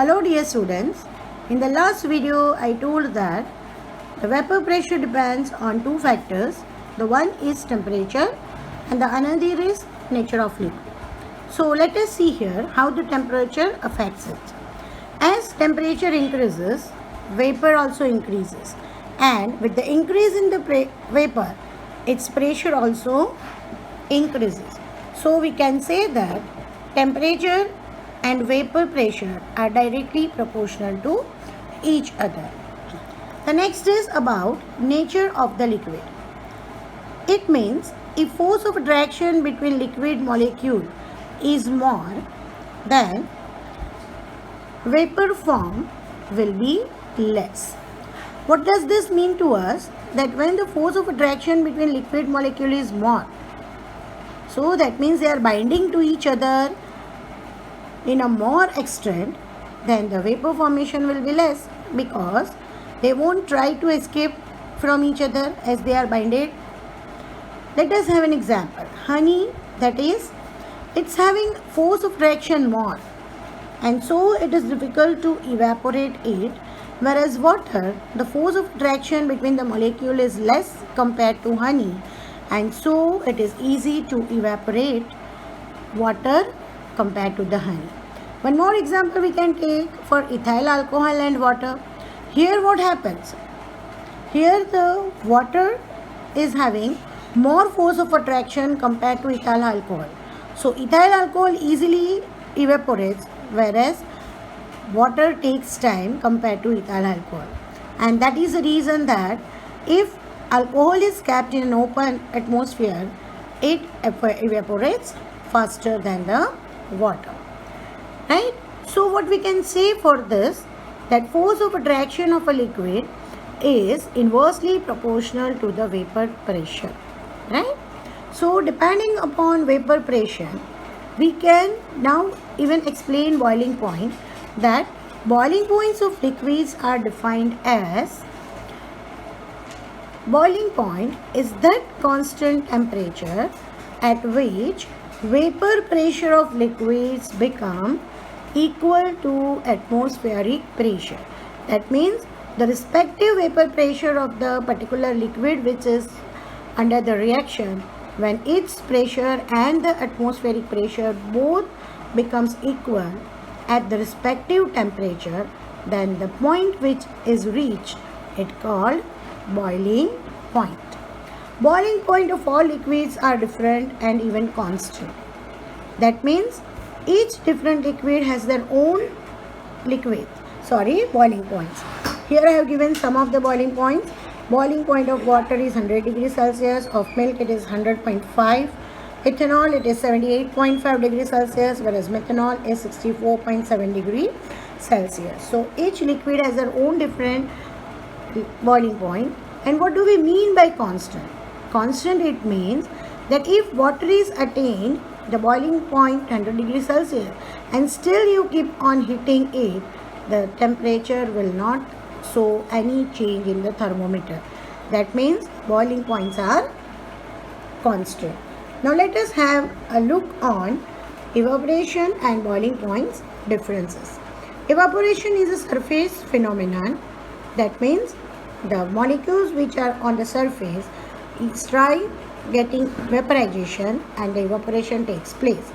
Hello dear students, in the last video I told that the vapor pressure depends on two factors. The one is temperature and the another is nature of liquid. So let us see here how the temperature affects it. As temperature increases, vapor also increases, and with the increase in the vapor, its pressure also increases. So we can say that temperature and vapor pressure are directly proportional to each other. The next is about nature of the liquid. It means if force of attraction between liquid molecule is more, then vapor form will be less. What does this mean to us? That when the force of attraction between liquid molecule is more, so that means they are binding to each other in a more extent, then the vapor formation will be less because they won't try to escape from each other as they are binded. Let us have an example. Honey, that is, it's having force of attraction more, and so it is difficult to evaporate it, whereas water, the force of attraction between the molecule is less compared to honey, and so it is easy to evaporate water compared to the honey. One more example we can take for ethyl alcohol and water. Here what happens? Here the water is having more force of attraction compared to ethyl alcohol. So ethyl alcohol easily evaporates, whereas water takes time compared to ethyl alcohol. And that is the reason that if alcohol is kept in an open atmosphere, it evaporates faster than the water. Right? So what we can say for this, that force of attraction of a liquid is inversely proportional to the vapor pressure. Right? So depending upon vapor pressure, we can now even explain boiling point, that boiling points of liquids are defined as boiling point is that constant temperature at which vapor pressure of liquids become equal to atmospheric pressure. That means the respective vapor pressure of the particular liquid which is under the reaction, when its pressure and the atmospheric pressure both becomes equal at the respective temperature, then the point which is reached is called boiling point. Boiling point of all liquids are different and even constant. That means each different liquid has their own boiling points. Here I have given some of the boiling points. Boiling point of water is 100 degrees Celsius, of milk it is 100.5, ethanol it is 78.5 degrees Celsius, whereas methanol is 64.7 degrees Celsius. So each liquid has their own different boiling point. And what do we mean by constant? Constant, it means that if water is attained the boiling point 100 degrees Celsius and still you keep on heating it, the temperature will not show any change in the thermometer. That means boiling points are constant. Now let us have a look on evaporation and boiling points differences. Evaporation is a surface phenomenon. That means the molecules which are on the surface try getting vaporization and the evaporation takes place.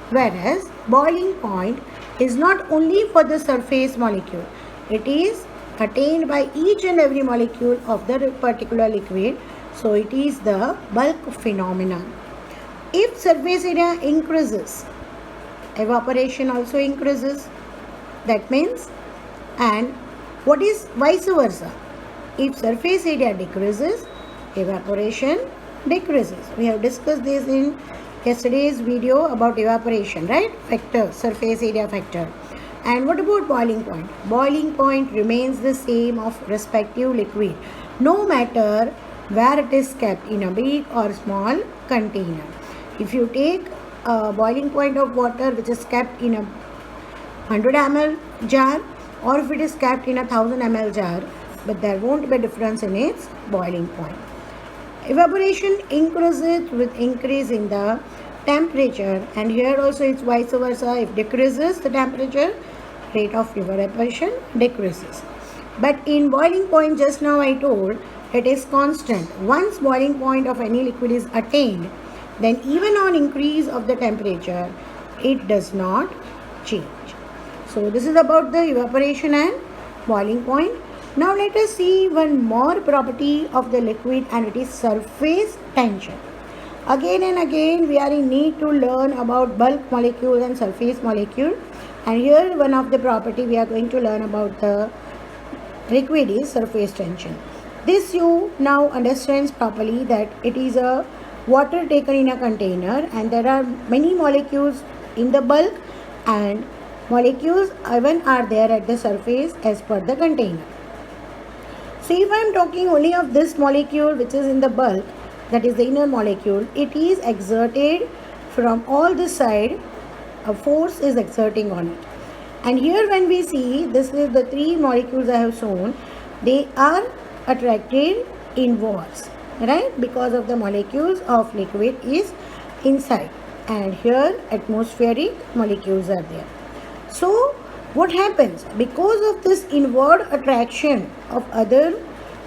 Whereas boiling point is not only for the surface molecule, it is attained by each and every molecule of the particular liquid. So it is the bulk phenomenon. If surface area increases, evaporation also increases. That means, and what is vice versa? If surface area decreases, evaporation decreases. We have discussed this in yesterday's video about evaporation, right? Factor, surface area factor. And what about boiling point? Boiling point remains the same of respective liquid, no matter where it is kept, in a big or small container. If you take a boiling point of water which is kept in a 100 ml jar, or if it is kept in a 1000 ml jar, but there won't be a difference in its boiling point. Evaporation increases with increase in the temperature, and here also it's vice versa. If decreases the temperature, rate of evaporation decreases. But in boiling point, just now I told, it is constant. Once boiling point of any liquid is attained, then even on increase of the temperature, it does not change. So this is about the evaporation and boiling point. Now let us see one more property of the liquid, and it is surface tension. Again and again we are in need to learn about bulk molecule and surface molecule, and here one of the property we are going to learn about the liquid is surface tension. This you now understands properly that it is a water taken in a container, and there are many molecules in the bulk and molecules even are there at the surface as per the container. So if I am talking only of this molecule which is in the bulk, that is the inner molecule, it is exerted from all this side, a force is exerting on it. And here when we see, this is the three molecules I have shown, they are attracted inwards, right, because of the molecules of liquid is inside, and here atmospheric molecules are there. So what happens? Because of this inward attraction of other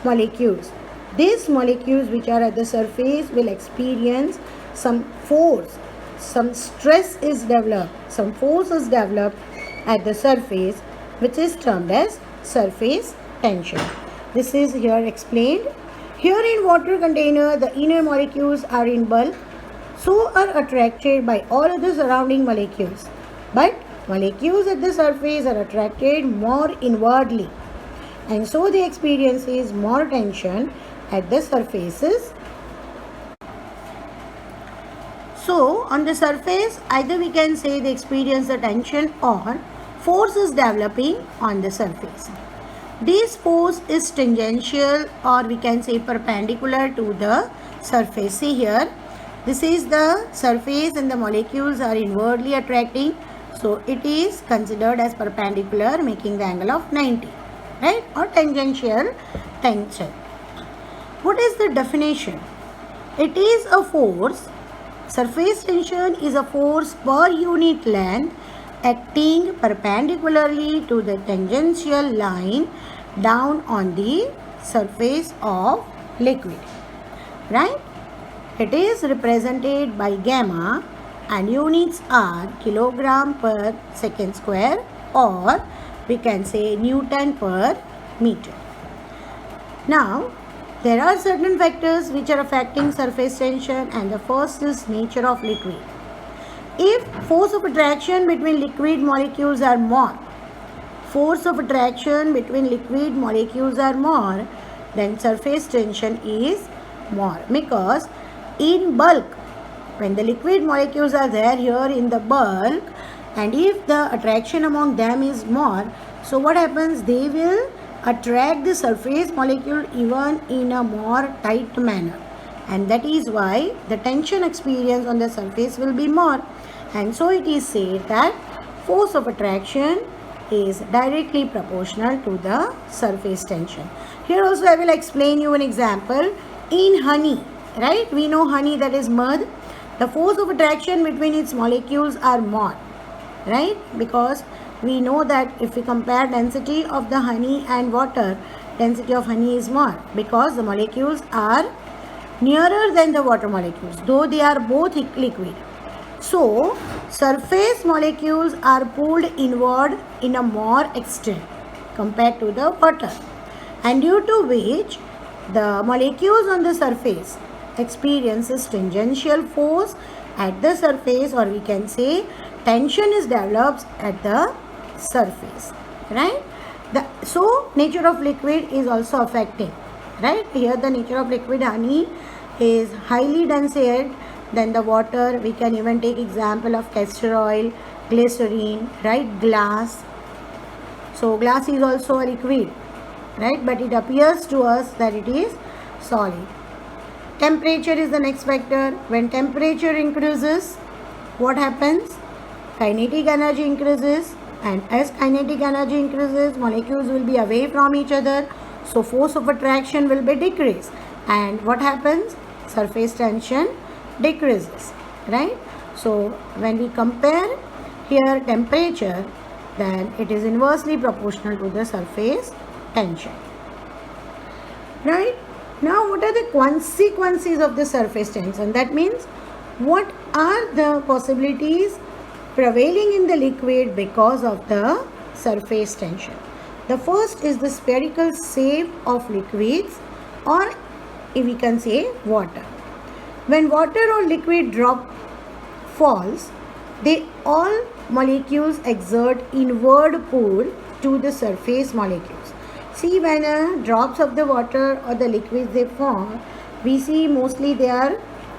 molecules, these molecules which are at the surface will experience some force, some stress is developed, some force is developed at the surface, which is termed as surface tension. This is here explained. Here in water container, the inner molecules are in bulk, so are attracted by all of the surrounding molecules. But molecules at the surface are attracted more inwardly, and so they experience more tension at the surfaces. So on the surface, either we can say they experience the tension or force is developing on the surface. This force is tangential, or we can say perpendicular to the surface. See here, this is the surface and the molecules are inwardly attracting, so it is considered as perpendicular, making the angle of 90, right, or tangential tension. What is the definition? It is a force. Surface tension is a force per unit length acting perpendicularly to the tangential line down on the surface of liquid, right? It is represented by gamma, and units are kilogram per second square, or we can say Newton per meter. Now there are certain factors which are affecting surface tension, and the first is nature of liquid. If force of attraction between liquid molecules are more, then surface tension is more, because in bulk, when the liquid molecules are there here in the bulk, and if the attraction among them is more, so what happens? They will attract the surface molecule even in a more tight manner, and that is why the tension experience on the surface will be more. And so it is said that force of attraction is directly proportional to the surface tension. Here also I will explain you an example. In honey, right, we know honey, that is mud, the force of attraction between its molecules are more, right, because we know that if we compare density of the honey and water, density of honey is more, because the molecules are nearer than the water molecules, though they are both liquid. So surface molecules are pulled inward in a more extent compared to the water, and due to which the molecules on the surface experiences tangential force at the surface, or we can say tension is developed at the surface, right? So nature of liquid is also affecting, right? Here the nature of liquid honey is highly denser than the water. We can even take example of castor oil, glycerine, right, glass. So glass is also a liquid, right, but it appears to us that it is solid. Temperature is the next factor. When temperature increases, what happens? Kinetic energy increases, and as kinetic energy increases, molecules will be away from each other, so force of attraction will be decreased, and what happens? Surface tension decreases, right? So when we compare here temperature then it is inversely proportional to the surface tension. Right? Now, what are the consequences of the surface tension? That means, what are the possibilities prevailing in the liquid because of the surface tension? The first is the spherical shape of liquids, or if we can say water. When water or liquid drop falls, they all molecules exert inward pull to the surface molecules. See, when drops of the water or the liquids they form, we see mostly they are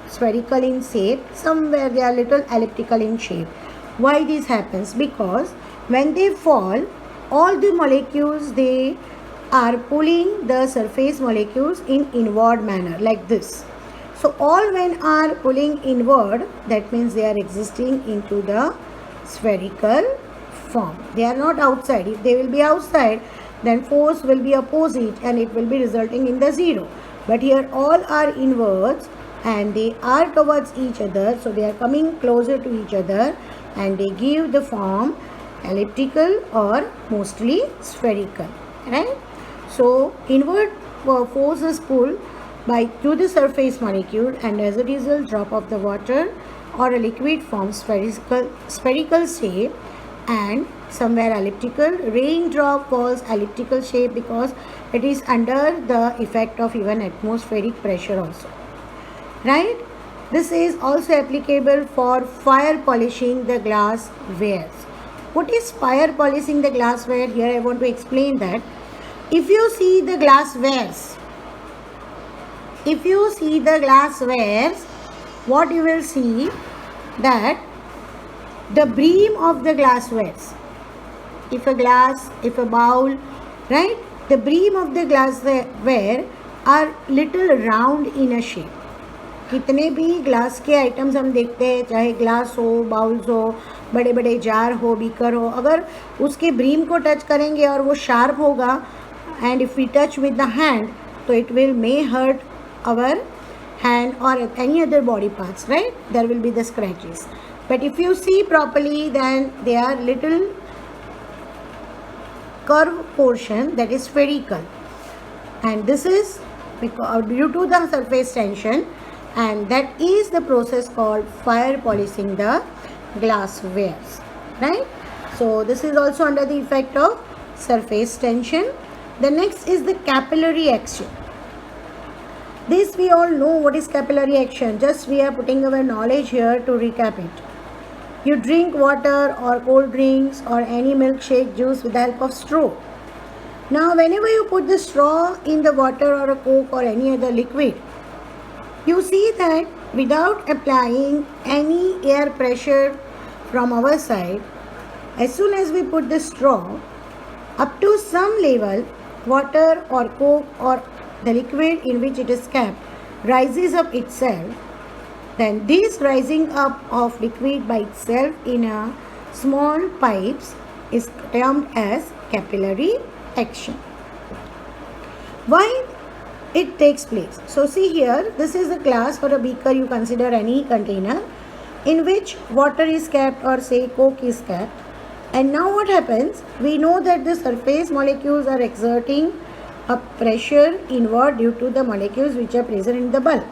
spherical in shape, somewhere they are little elliptical in shape. Why this happens? Because when they fall, all the molecules they are pulling the surface molecules in inward manner like this. So all when are pulling inward, that means they are existing into the spherical form. They are not outside. If they will be outside, then force will be opposite and it will be resulting in the zero. But here all are inwards and they are towards each other. So they are coming closer to each other and they give the form elliptical or mostly spherical. Right? So inward force is pulled to the surface molecule, and as a result drop of the water or a liquid forms spherical shape and somewhere elliptical. Raindrop falls elliptical shape because it is under the effect of even atmospheric pressure also. Right? This is also applicable for fire polishing the glassware. What is fire polishing the glassware? Here I want to explain that. If you see the glasswares, what you will see that the brim of the glasswares, if a bowl, right, the brim of the glassware are little round in a shape. कितने भी glass के items हम देखते हैं, चाहे glass हो, bowls हो, बड़े बड़े जार हो, बीकर हो, अगर उसके ब्रीम को टच करेंगे और वो शार्प होगा, and if we touch with the hand, तो it will may hurt our hand or any other body parts, right? There will be the scratches. But if you see properly, then they are little curved portion that is spherical, and this is because due to the surface tension, and that is the process called fire polishing the glasswares, right? So this is also under the effect of surface tension. The next is the capillary action. This we all know what is capillary action. Just we are putting our knowledge here to recap it. You drink water or cold drinks or any milkshake juice with the help of straw. Now whenever you put the straw in the water or a coke or any other liquid, you see that without applying any air pressure from our side, as soon as we put the straw, up to some level, water or coke or the liquid in which it is kept rises up itself. Then this rising up of liquid by itself in a small pipes is termed as capillary action. Why it takes place? So see here, this is a glass or a beaker, you consider any container in which water is kept or say coke is kept. And now what happens? We know that the surface molecules are exerting a pressure inward due to the molecules which are present in the bulk.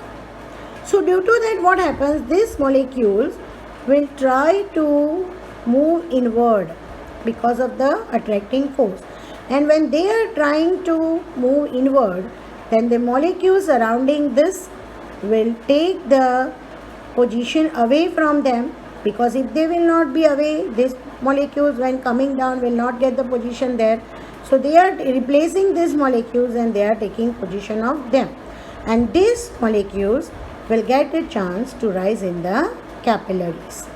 So due to that, what happens? These molecules will try to move inward because of the attracting force. And when they are trying to move inward, then the molecules surrounding this will take the position away from them, because if they will not be away, these molecules when coming down will not get the position there. So they are replacing these molecules and they are taking position of them, and these molecules will get a chance to rise in the capillaries.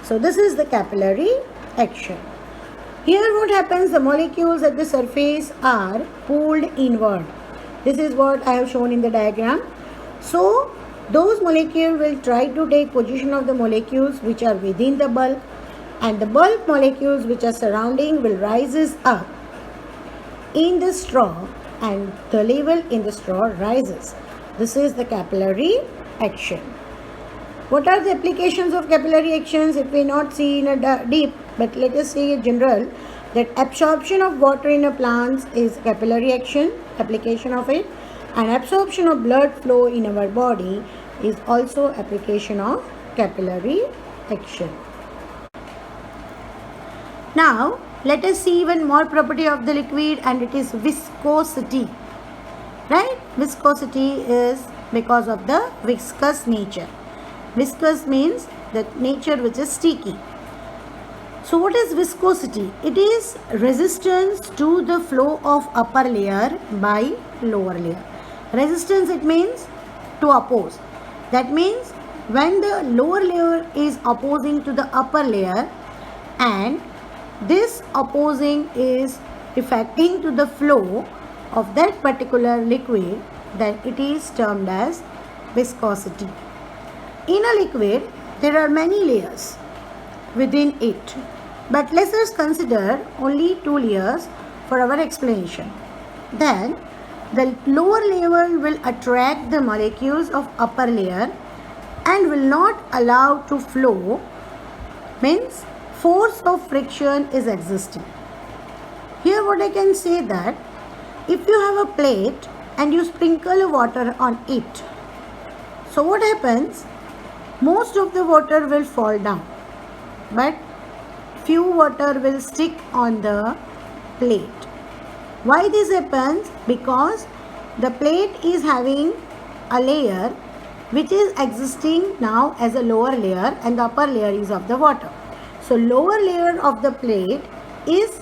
So this is the capillary action. Here what happens, the molecules at the surface are pulled inward. This is what I have shown in the diagram. So those molecules will try to take position of the molecules which are within the bulk, and the bulk molecules which are surrounding will rises up in the straw and the level in the straw rises. This is the capillary action. What are the applications of capillary actions? It may not see in a deep, but let us see in general. that absorption of water in a plant is capillary action, application of it, and absorption of blood flow in our body is also application of capillary action. Now let us see one more property of the liquid, and it is viscosity. Right? Viscosity is because of the viscous nature. Viscous means the nature which is sticky. So what is viscosity? It is resistance to the flow of upper layer by lower layer. Resistance, it means to oppose. That means when the lower layer is opposing to the upper layer, and this opposing is affecting to the flow of that particular liquid, then it is termed as viscosity. In a liquid, there are many layers within it, but let us consider only 2 layers for our explanation. Then the lower layer will attract the molecules of upper layer and will not allow to flow, means force of friction is existing. Here what I can say that if you have a plate and you sprinkle water on it, so what happens? Most of the water will fall down, but few water will stick on the plate. Why this happens? Because the plate is having a layer which is existing now as a lower layer, and the upper layer is of the water. So lower layer of the plate is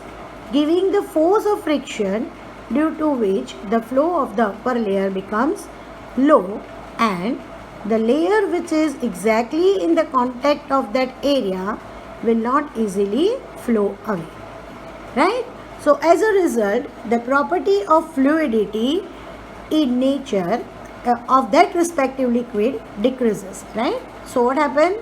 giving the force of friction, due to which the flow of the upper layer becomes low, and the layer which is exactly in the contact of that area will not easily flow away. Right? So as a result, the property of fluidity in nature of that respective liquid decreases. Right? So what happened?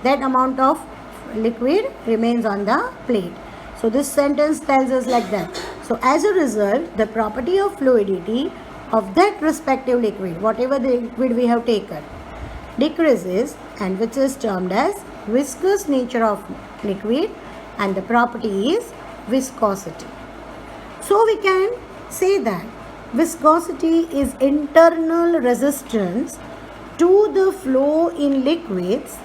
That amount of liquid remains on the plate. So this sentence tells us like that. So as a result, the property of fluidity of that respective liquid, whatever the liquid we have taken, decreases, and which is termed as viscous nature of liquid, and the property is viscosity. So we can say that viscosity is internal resistance to the flow in liquids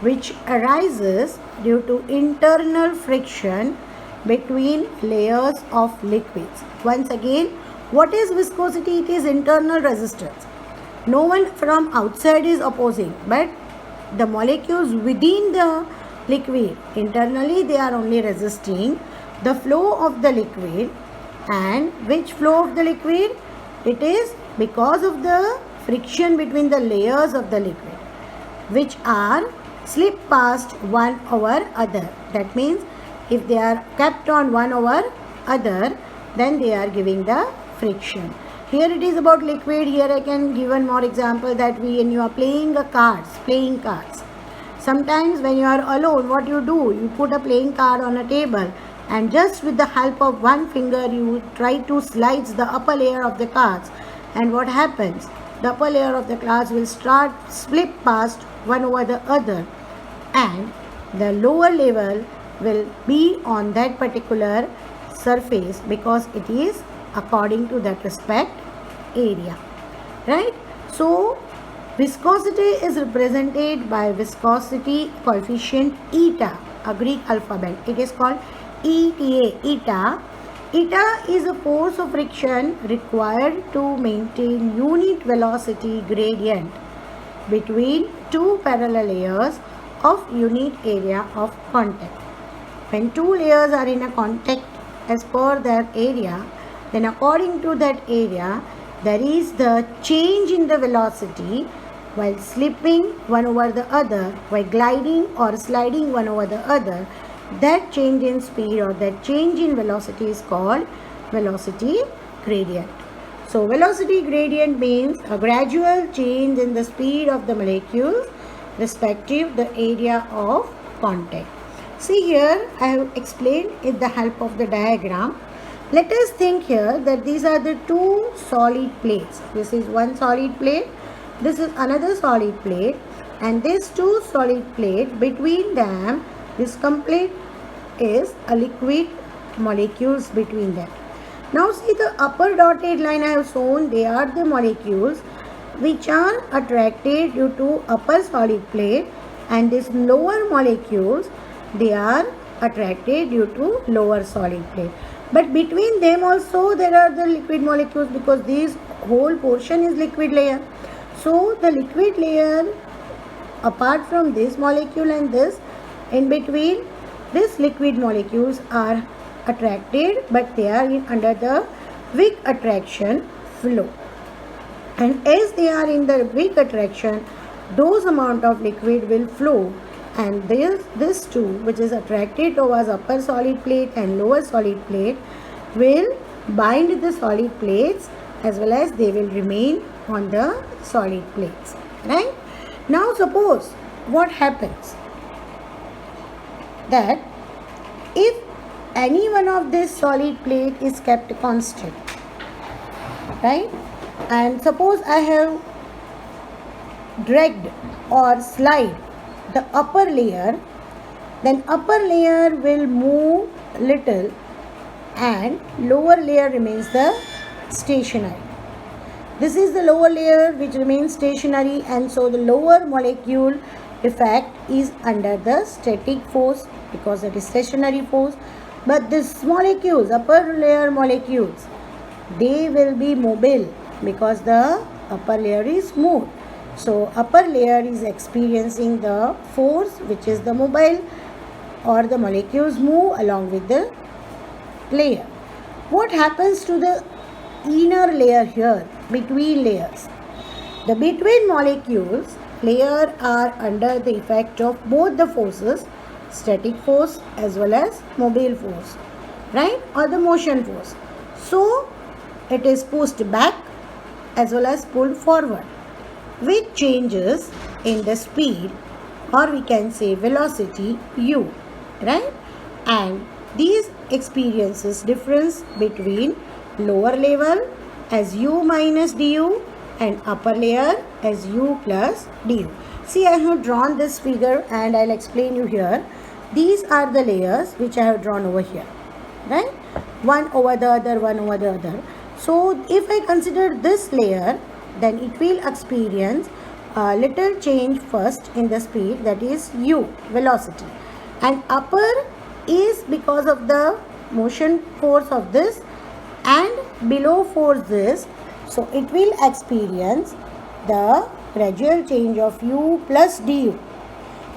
which arises due to internal friction between layers of liquids. Once again, what is viscosity? It is internal resistance. No one from outside is opposing, but the molecules within the liquid, internally they are only resisting the flow of the liquid. And which flow of the liquid? It is because of the friction between the layers of the liquid, which are slip past one over other. That means if they are kept on one over other, then they are giving the friction. Here it is about liquid. Here I can give one more example, that when you are playing cards. Sometimes when you are alone, what you do? You put a playing card on a table, and just with the help of one finger you try to slice the upper layer of the cards, and what happens? The upper layer of the cards will start slip past one over the other, and the lower level will be on that particular surface because it is according to that respect area. Right? So viscosity is represented by viscosity coefficient eta, a Greek alphabet. It is called ETA, eta. Eta is a force of friction required to maintain unit velocity gradient between two parallel layers of unit area of contact. When two layers are in a contact as per their area, then according to that area, there is the change in the velocity while slipping one over the other, while gliding or sliding one over the other. That change in speed or that change in velocity is called velocity gradient. So velocity gradient means a gradual change in the speed of the molecules respective the area of contact. See here, I have explained with the help of the diagram. Let us think here that these are the two solid plates. This is one solid plate, this is another solid plate, and these two solid plate, between them this complete is a liquid molecules between them. Now see the upper dotted line I have shown, they are the molecules which are attracted due to upper solid plate, and these lower molecules, they are attracted due to lower solid plate. But between them also there are the liquid molecules, because this whole portion is liquid layer. So the liquid layer, apart from this molecule and this, in between, these liquid molecules are attracted, but they are under the weak attraction flow. And as they are in the weak attraction, those amount of liquid will flow, and this two, which is attracted towards upper solid plate and lower solid plate, will bind the solid plates, as well as they will remain on the solid plates, right? Now suppose what happens, that if any one of this solid plate is kept constant, right, and suppose I have dragged or slide the upper layer, then upper layer will move little and lower layer remains the stationary. This is the lower layer which remains stationary, and so the lower molecule effect is under the static force, because it is stationary force. But these molecules, upper layer molecules, they will be mobile, because the upper layer is smooth. So upper layer is experiencing the force which is the mobile, or the molecules move along with the layer. What happens to the inner layer here, between layers? The between molecules layer are under the effect of both the forces, static force as well as mobile force, right, or the motion force. So it is pushed back as well as pulled forward, with changes in the speed, or we can say velocity u, right? And these experiences difference between lower level as u minus du and upper layer as u plus du. See, I have drawn this figure and I'll explain you here. These are the layers which I have drawn over here, right? One over the other, one over the other. So if I consider this layer, then it will experience a little change first in the speed, that is u, velocity, and upper is because of the motion force of this, and below force this, so it will experience the gradual change of u plus du.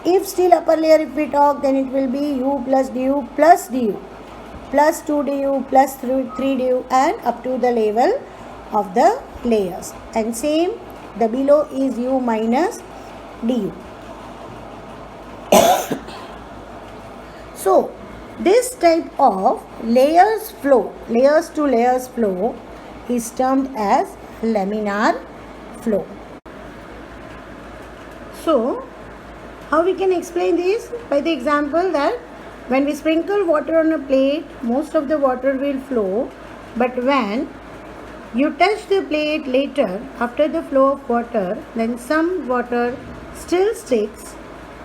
If still upper layer if we talk, then it will be u plus du plus du, plus 2 du plus 3 du, and up to the level of the layers. And same, the below is u minus du. So this type of layers flow, layers to layers flow, is termed as laminar flow. So how we can explain this? By the example that when we sprinkle water on a plate, most of the water will flow, but when you touch the plate later after the flow of water, then some water still sticks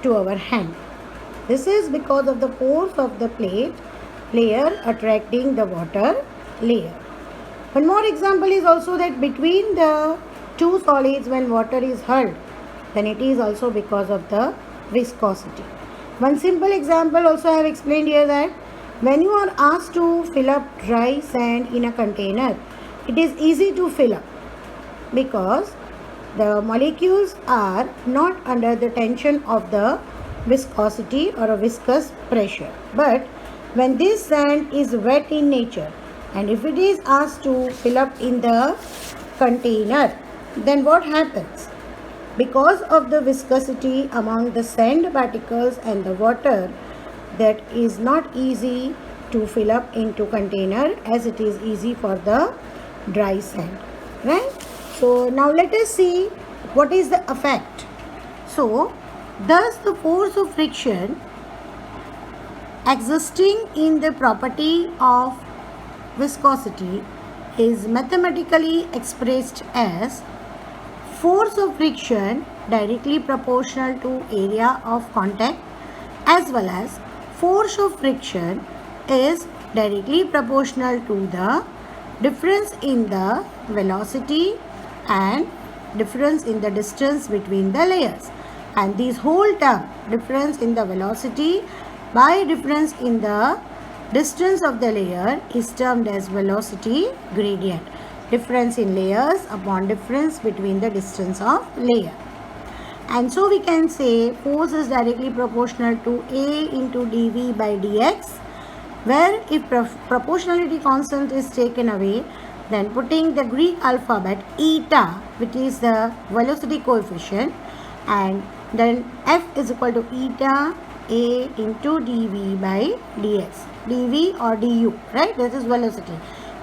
to our hand. This is because of the force of the plate layer attracting the water layer. One more example is also that between the two solids, when water is hurled, then it is also because of the viscosity. One simple example also I have explained here, that when you are asked to fill up dry sand in a container, it is easy to fill up because the molecules are not under the tension of the viscosity or a viscous pressure. But when this sand is wet in nature, and if it is asked to fill up in the container, then what happens? Because of the viscosity among the sand particles and the water, that is not easy to fill up into container as it is easy for the dry sand, right? So now let us see what is the effect. So thus the force of friction existing in the property of viscosity is mathematically expressed as force of friction directly proportional to area of contact, as well as force of friction is directly proportional to the difference in the velocity and difference in the distance between the layers. And this whole term, difference in the velocity by difference in the distance of the layer, is termed as velocity gradient. Difference in layers upon difference between the distance of layer. And so we can say force is directly proportional to A into dV by dx, where if proportionality constant is taken away, then putting the Greek alphabet eta, which is the velocity coefficient, and then F is equal to eta A into dV by dx, dV or du, right? This is velocity.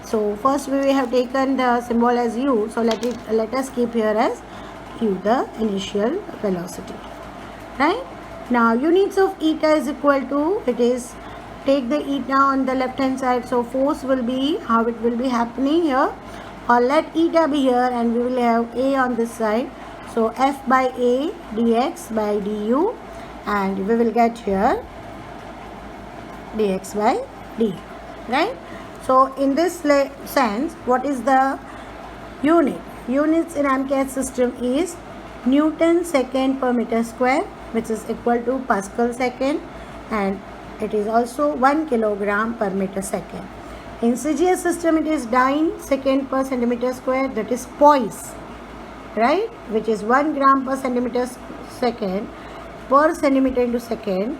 So first we have taken the symbol as u, so let us keep here as u, the initial velocity, right? Now units of eta is equal to, it is, take the eta on the left hand side, so force will be, how it will be happening here, or let eta be here and we will have A on this side, so F by A dx by du, and we will get here dx by du, right? So in this sense, what is the unit? Units in MCAS system is Newton second per meter square, which is equal to Pascal second, and it is also 1 kilogram per meter second. In CGS system, it is dyne second per centimeter square, that is poise, right, which is 1 gram per centimeter second per centimeter into second.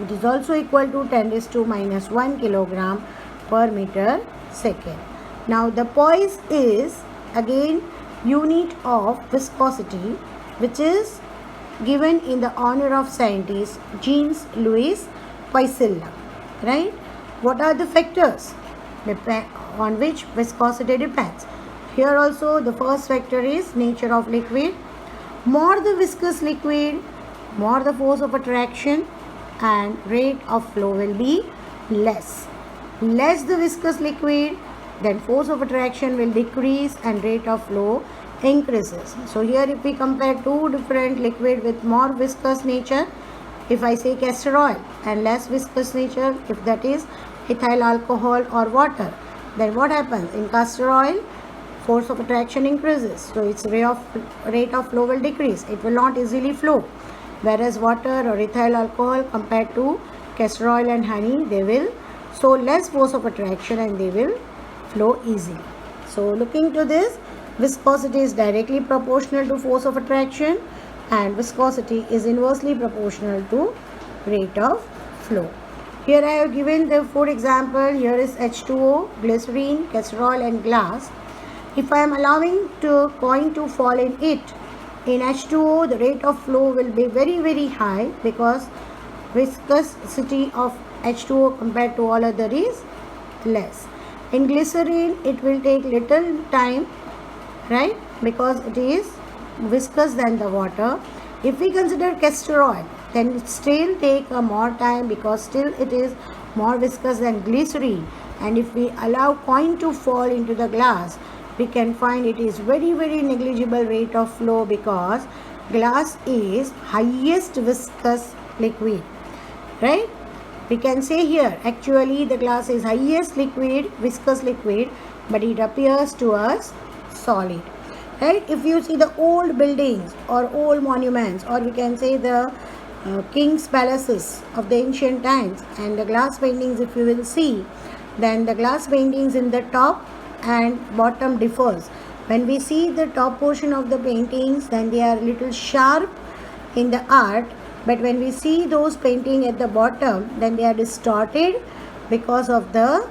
It is also equal to 10 raised to minus 1 kilogram per meter second. Now the poise is again unit of viscosity, which is given in the honor of scientist Jean-Louis Poiseuille, right? What are the factors on which viscosity depends? Here also the first factor is nature of liquid. More the viscous liquid, more the force of attraction and rate of flow will be less. Less the viscous liquid, then force of attraction will decrease and rate of flow increases. So here if we compare two different liquid with more viscous nature, if I say castor oil, and less viscous nature, if that is ethyl alcohol or water, then what happens? In castor oil, force of attraction increases, so its rate of flow will decrease. It will not easily flow. Whereas water or ethyl alcohol compared to castor oil and honey, they will show less force of attraction and they will flow easily. So looking to this, viscosity is directly proportional to force of attraction and viscosity is inversely proportional to rate of flow. Here I have given the four example. Here is H2O, glycerine, castor oil and glass. If I am allowing the coin to fall in it, in H2O the rate of flow will be very high because viscosity of H2O compared to all other is less. In glycerine it will take little time, right, because it is viscous than the water. If we consider castor oil, then it still take a more time because still it is more viscous than glycerine. And if we allow coin to fall into the glass, we can find it is very negligible rate of flow because glass is highest viscous liquid, right? We can say here actually the glass is highest liquid, viscous liquid, but it appears to us solid, right? If you see the old buildings or old monuments, or we can say the king's palaces of the ancient times, and the glass paintings, if you will see, then the glass paintings in the top and bottom differs. When we see the top portion of the paintings, then they are little sharp in the art, but when we see those painting at the bottom, then they are distorted because of the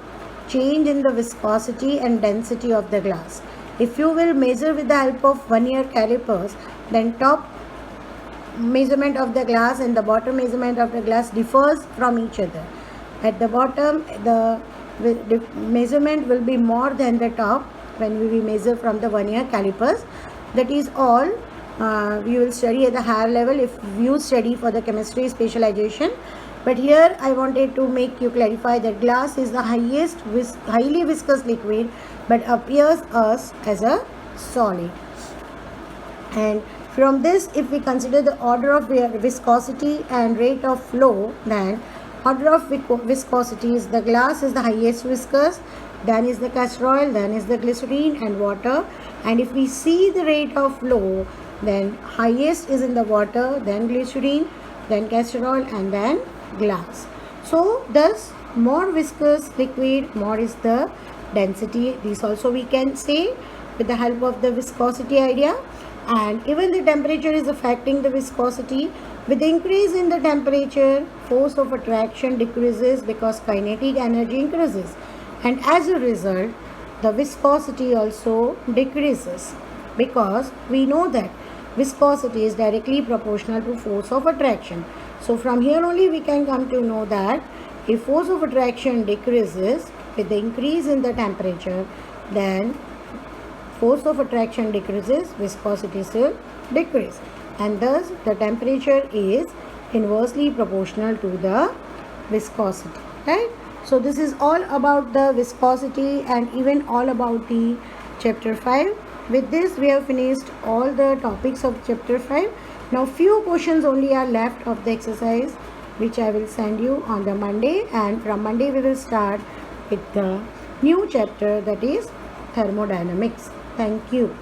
change in the viscosity and density of the glass. If you will measure with the help of vernier calipers, then top measurement of the glass and the bottom measurement of the glass differs from each other. At the bottom, the measurement will be more than the top when we measure from the vernier calipers. That is all you will study at the higher level if you study for the chemistry specialization. But here I wanted to make you clarify that glass is the highly viscous liquid but appears us as a solid. And from this, if we consider the order of viscosity and rate of flow, then Order of viscosity is the glass is the highest viscous, then is the castor oil, then is the glycerine and water. And if we see the rate of flow, then highest is in the water, then glycerine, then castor oil and then glass. So thus more viscous liquid, more is the density. This also we can say with the help of the viscosity idea. And even the temperature is affecting the viscosity. With the increase in the temperature, force of attraction decreases because kinetic energy increases, and as a result the viscosity also decreases, because we know that viscosity is directly proportional to force of attraction. So from here only we can come to know that if force of attraction decreases with the increase in the temperature, then force of attraction decreases, viscosity will decrease, and thus the temperature is inversely proportional to the viscosity, right? So this is all about the viscosity and even all about the chapter 5. With this we have finished all the topics of chapter 5. Now few questions only are left of the exercise, which I will send you on the Monday, and from Monday we will start with the new chapter, that is thermodynamics. Thank you.